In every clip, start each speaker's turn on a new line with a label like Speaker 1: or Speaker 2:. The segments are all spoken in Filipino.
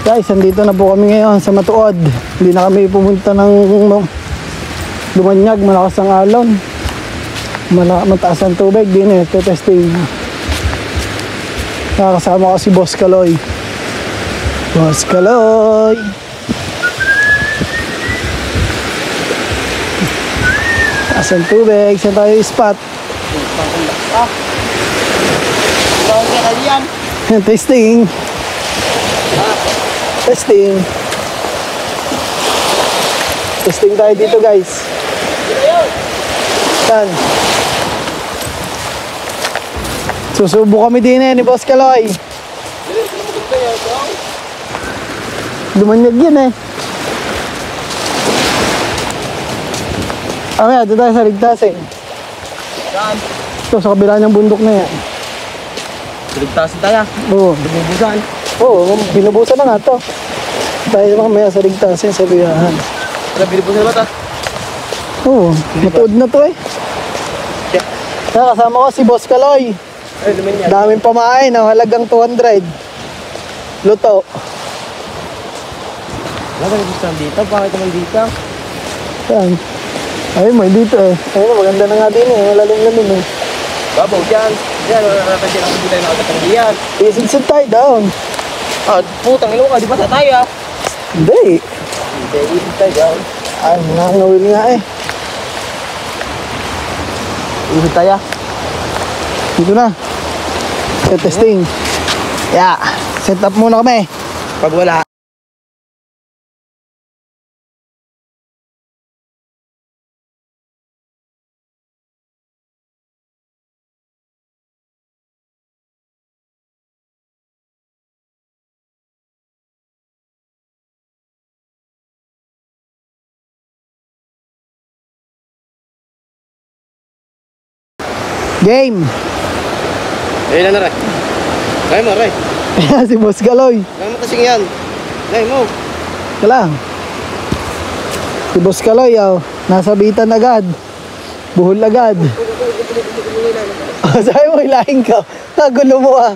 Speaker 1: Guys, andito na po kami ngayon sa Matuod. Hindi na kami pumunta ng Lumanyag, malakas ang alon. Mataas ang tubig din eh, testing. Nakakasama ko si Boss Kaloy. Boss Kaloy! Mataas ang tubig, saan tayo spot? Testing. Testing. Testing tayo dito guys. Saan? Susubo kami din eh ni Boss Kaloy. Lumanyag yun eh. Amaya, doon tayo sa ligtas eh.
Speaker 2: Saan?
Speaker 1: Ito sa kabila ng bundok na yan.
Speaker 2: Ligtasin tayo.
Speaker 1: Oo.
Speaker 2: Binubusan.
Speaker 1: Oo, binubusan na nga ito. Tayo mamaya sa ligtas sa biyahan.
Speaker 2: Wala, binubusan na ba ito?
Speaker 1: Oo, matuod na to eh. Kasama ko si Boss Kaloy.
Speaker 2: Ay, lumin yan.
Speaker 1: Daming pamain, halagang 200. Luto.
Speaker 2: Wala ka nagpusan dito? Bakit naman dito?
Speaker 1: Saan? Ay, may dito eh. Ayun, maganda na nga din eh. Malalim-lalim eh.
Speaker 2: Babaw dyan. Yan, wala natin dyan. Hindi tayo nakatanggihan.
Speaker 1: Isigsid tayo down.
Speaker 2: Ah, putang ilo ka. Di ba sa tayo ah?
Speaker 1: Hindi.
Speaker 2: Hindi, isip tayo dyan.
Speaker 1: Ay, nakangawil nga eh.
Speaker 2: Isip tayo.
Speaker 1: Dito na. Testing. Yeah. Set up muna kami.
Speaker 2: Pag wala.
Speaker 1: Game.
Speaker 2: Ayun na rin. Kaya mo, Ray.
Speaker 1: Ayan si Boss Kaloy.
Speaker 2: Kaya mo kasing yan. Kaya mo.
Speaker 1: Kala. Si Boss Kaloy, oh. Nasa bitan agad. Buhol agad. Sabi mo, hilahin ka. Nagulo mo ah.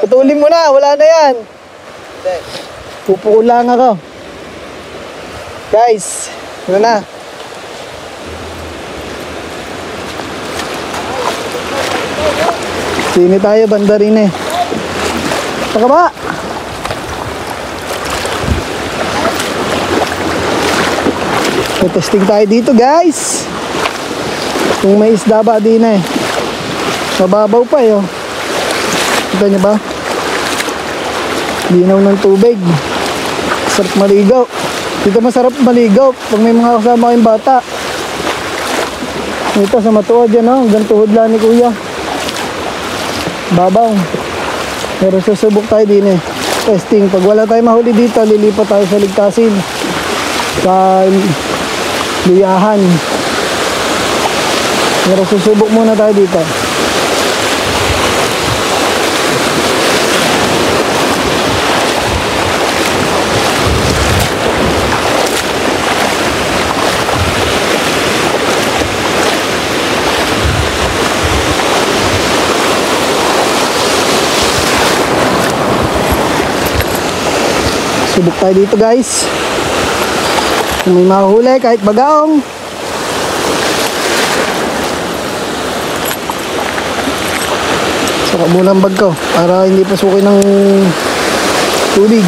Speaker 1: Putulin mo na, wala na yan. Pupukul lang ako. Guys, ano na? Sini tayo, banda rin eh. Pakaba! Testing tayo dito guys. Kung may isda ba din eh. Mababaw pa eh oh. Kita nyo ba? Linaw ng tubig. Sarap maligaw. Dito masarap maligaw pag may mga kasama kayong bata. Ito sa Matuod yan oh. Hanggang tuhod lang ni kuya. Babaw. Pero susubok tayo din eh. Testing. Pag wala tayo mahuli dito, lilipat tayo sa ligtasin. Sa luyahan. Pero susubok muna tayo dito. Subok tayo dito guys. Kung may mahuli kahit bagaong. Saka muna ang bag ko para hindi pasukin ng tubig.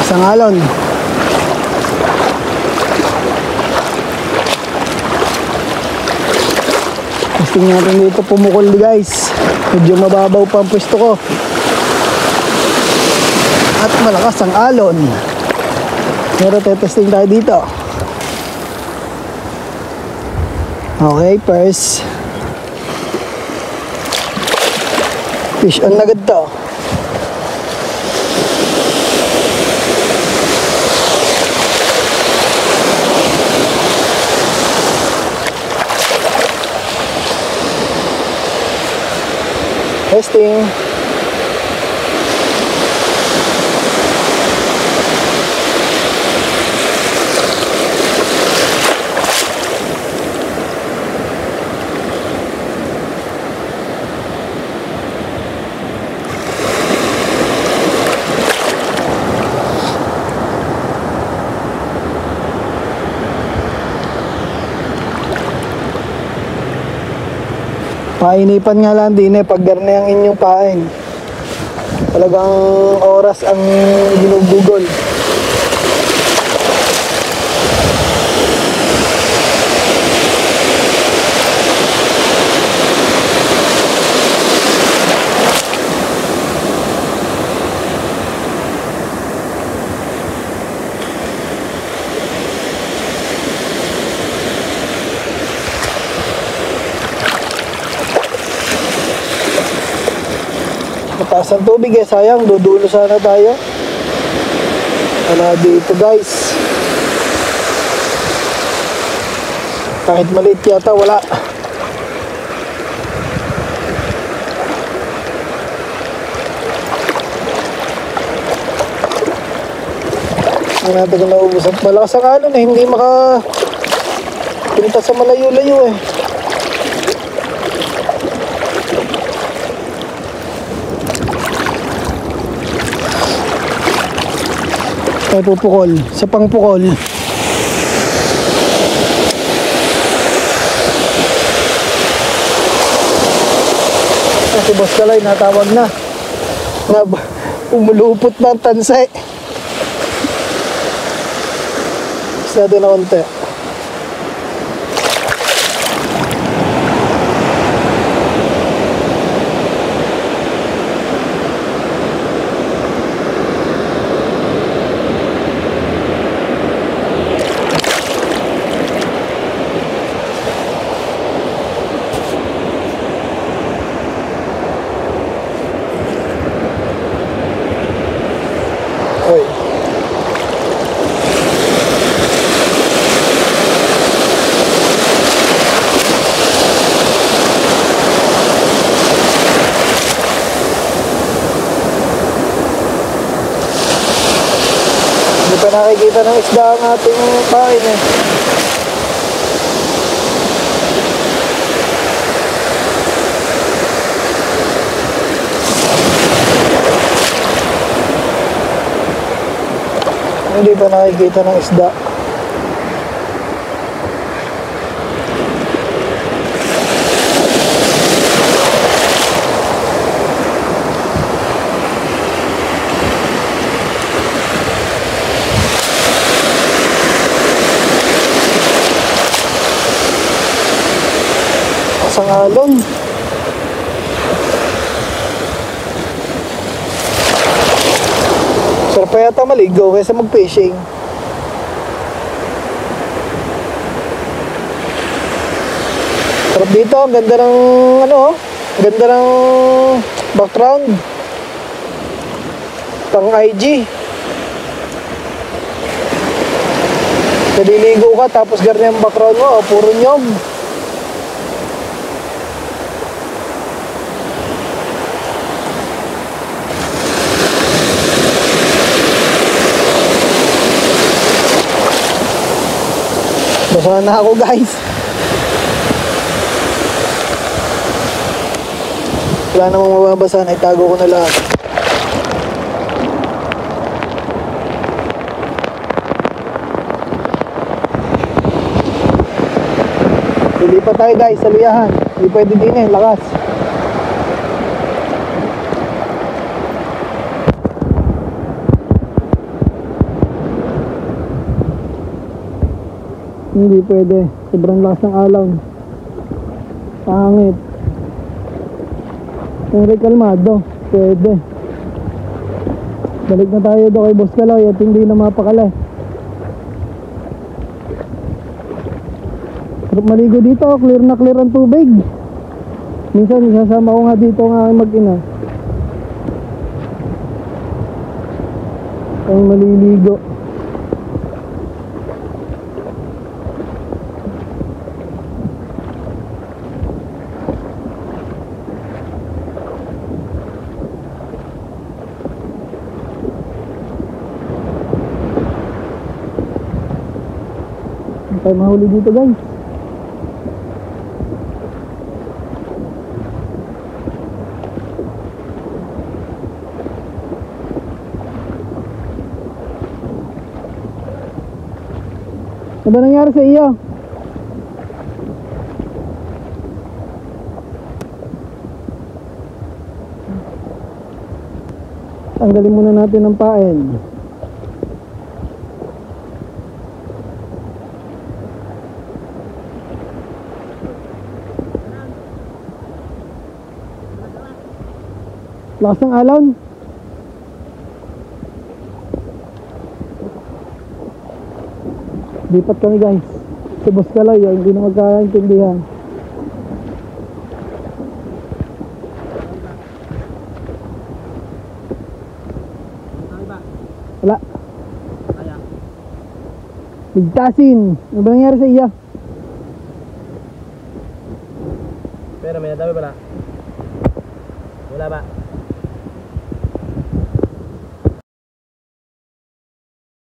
Speaker 1: Asang alon. Testing natin dito pumukol guys. Medyo mababaw pa ang pwesto ko. At malakas ang alon. Pero testing tayo dito. Okay, first. Fish on na agad to. Testing. Mainipan nga lang din pag garne ang inyong pain. Talagang oras ang ginugugol. Mataas ang tubig sayang, dudulo sana tayo. Wala dito guys. Kahit maliit yata, wala. Hindi natin kung naubos. At malakas ang alon hindi punta sa malayo-layo Ay pupukol, sa pangpukol. Si Boss Kalay natawag na. Umulupot na ang tansay. Isa doon na konti. Oy. Hindi pa nakikita ng isda ang ating pain Hindi pa nakikita ng isda. Pasang alon. Sarap pa yata maligo kaysa mag-fishing. Sarap dito, ang ganda ng ganda ng background. Pang IG. Naliligo ka tapos ganyan ang background mo, puro nyog. Basa na ako guys. Wala namang mababasa, itago ko na lahat. Lilipat tayo guys sa liyahan. Hindi pwede din lakas. Hindi pwede, sobrang lakas ng alon. Pangit. Pero kalmado, pwede. Balik na tayo doon kay Boss Kalay at hindi na mapakala. Sarap maligo dito, clear na clear ang tubig. Minsan isasama ko nga dito ang aking mag-ina. Ang maliligo. Tayo mahuli dito guys. Ano ba nangyari sa iyo? Tanggalin muna natin ang pain. Lakas ng alon. Lipat kami guys. Si Boss Kaloy, hindi na magkakaintindihan. Wala. Ligtasin. Ano ba nangyari sa iya?
Speaker 2: Pero may nadawi ba na? Wala ba?